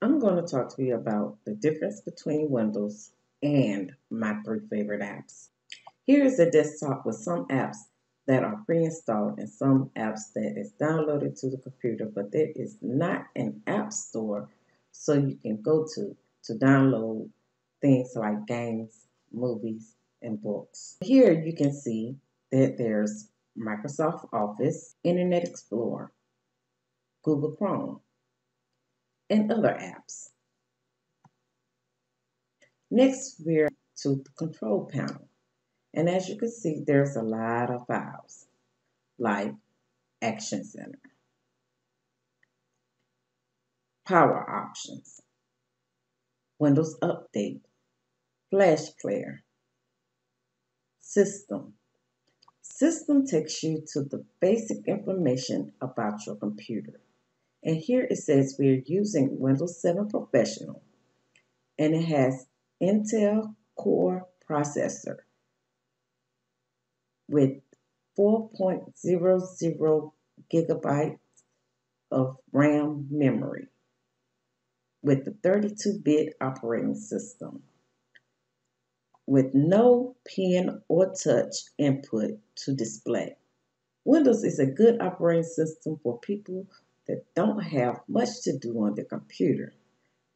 I'm going to talk to you about the difference between Windows and my three favorite apps. Here is a desktop with some apps that are pre-installed and some apps that is downloaded to the computer, but there is not an app store so you can go to download things like games, movies, and books. Here you can see that there's Microsoft Office, Internet Explorer, Google Chrome, and other apps. Next, we're to the control panel. And as you can see, there's a lot of files like Action Center, Power Options, Windows Update, Flash Player, System. System takes you to the basic information about your computer. And here it says we're using Windows 7 Professional, and it has Intel Core processor with 4.00 gigabytes of RAM memory with the 32-bit operating system with no pen or touch input to display. Windows is a good operating system for people that don't have much to do on their computer,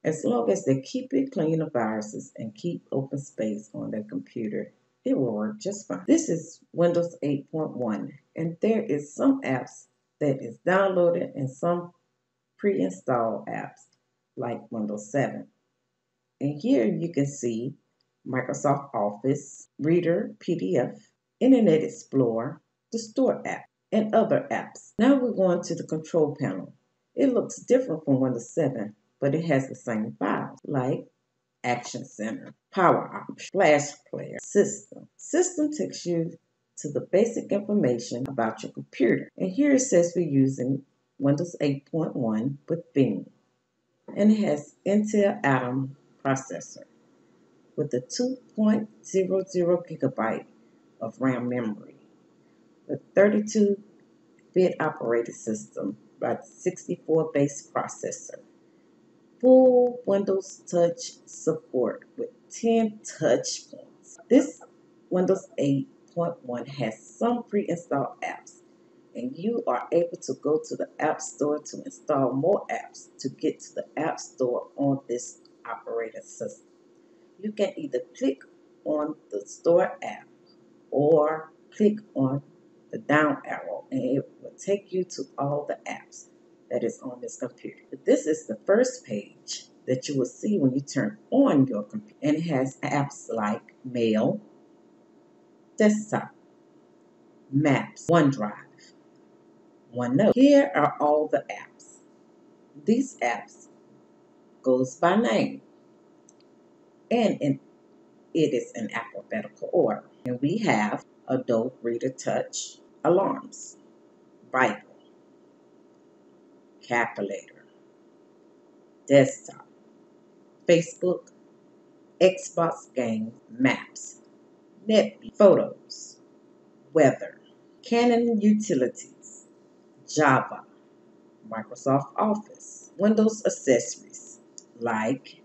as long as they keep it clean of viruses and keep open space on their computer. It will work just fine. This is Windows 8.1, and there is some apps that is downloaded and some pre-installed apps like Windows 7. And here you can see Microsoft Office, Reader, PDF, Internet Explorer, the Store app, and other apps. Now we're going to the control panel. It looks different from Windows 7, but it has the same files like Action Center, Power Options, Flash Player, System. System takes you to the basic information about your computer. And here it says we're using Windows 8.1 with Bing. And it has Intel Atom processor with a 2.00 gigabyte of RAM memory, with 32-bit operating system by 64 base processor, full Windows Touch support with 10 touch points. This Windows 8.1 has some pre-installed apps, and you are able to go to the App Store to install more apps to get to the App Store on this operating system. You can either click on the Store app or click on the down arrow, and it will take you to all the apps that is on this computer. This is the first page that you will see when you turn on your computer, and it has apps like Mail, Desktop, Maps, OneDrive, OneNote. Here are all the apps. These apps goes by name, and it is in alphabetical order. And we have Adobe Reader Touch, Alarms, Bible, Calculator, Desktop, Facebook, Xbox Games, Maps, Netbeat, Photos, Weather, Canon Utilities, Java, Microsoft Office, Windows accessories like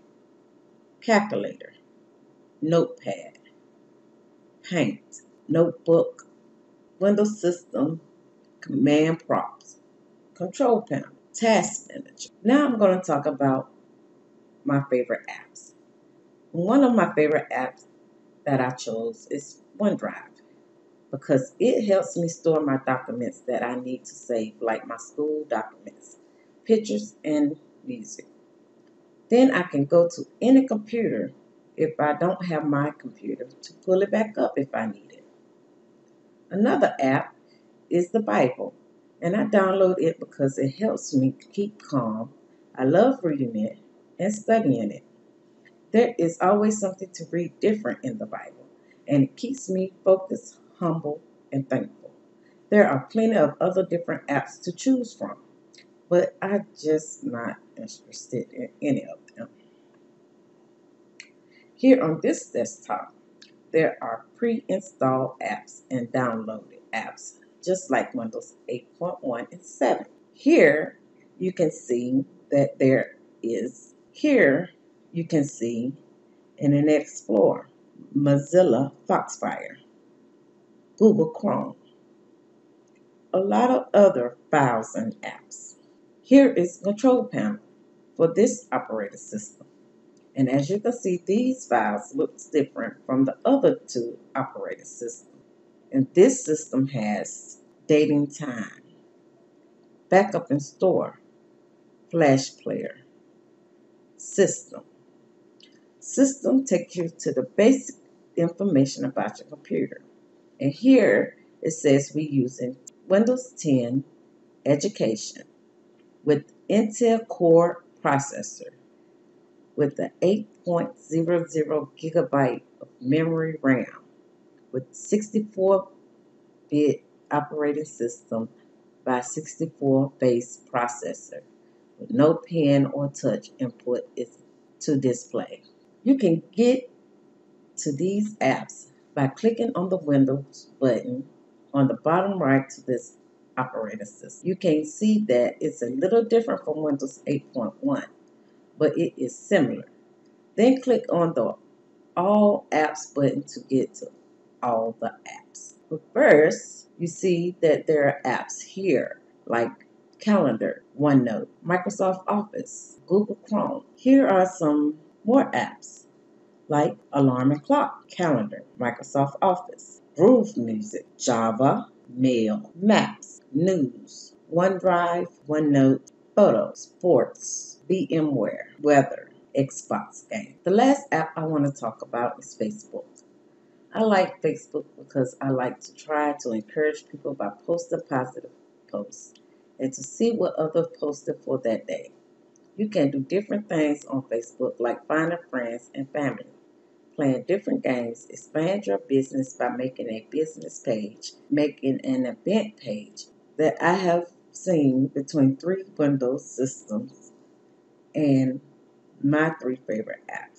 Calculator, Notepad, Paint, Notebook, Windows System, Command Prompts, Control Panel, Task Manager. Now I'm going to talk about my favorite apps. One of my favorite apps that I chose is OneDrive because it helps me store my documents that I need to save, like my school documents, pictures, and music. Then I can go to any computer if I don't have my computer to pull it back up if I need it. Another app is the Bible, and I download it because it helps me keep calm. I love reading it and studying it. There is always something to read different in the Bible, and it keeps me focused, humble, and thankful. There are plenty of other different apps to choose from, but I'm just not interested in any of them. Here on this desktop, there are pre-installed apps and downloaded apps, just like Windows 8.1 and 7. Here, you can see that there is Here you can see Internet Explorer, Mozilla Foxfire, Google Chrome, a lot of other files and apps. Here is the control panel for this operating system. And as you can see, these files look different from the other two operating systems. And this system has dating time, backup and store, flash player, system. System takes you to the basic information about your computer. And here it says we're using Windows 10 Education with Intel Core processor with the 8.00 gigabyte of memory RAM with 64-bit operating system by 64 base processor with no pen or touch input is to display. You can get to these apps by clicking on the Windows button on the bottom right to this operating system. You can see that it's a little different from Windows 8.1, but it is similar. Then click on the All Apps button to get to all the apps. But first, you see that there are apps here like Calendar, OneNote, Microsoft Office, Google Chrome. Here are some more apps like Alarm and Clock, Calendar, Microsoft Office, Groove Music, Java, Mail, Maps, News, OneDrive, OneNote, Photos, Sports, VMware, Weather, Xbox Game. The last app I want to talk about is Facebook. I like Facebook because I like to try to encourage people by posting positive posts and to see what others posted for that day. You can do different things on Facebook like finding friends and family, playing different games, expand your business by making a business page, making an event page that I have seen between three Windows systems and my three favorite apps.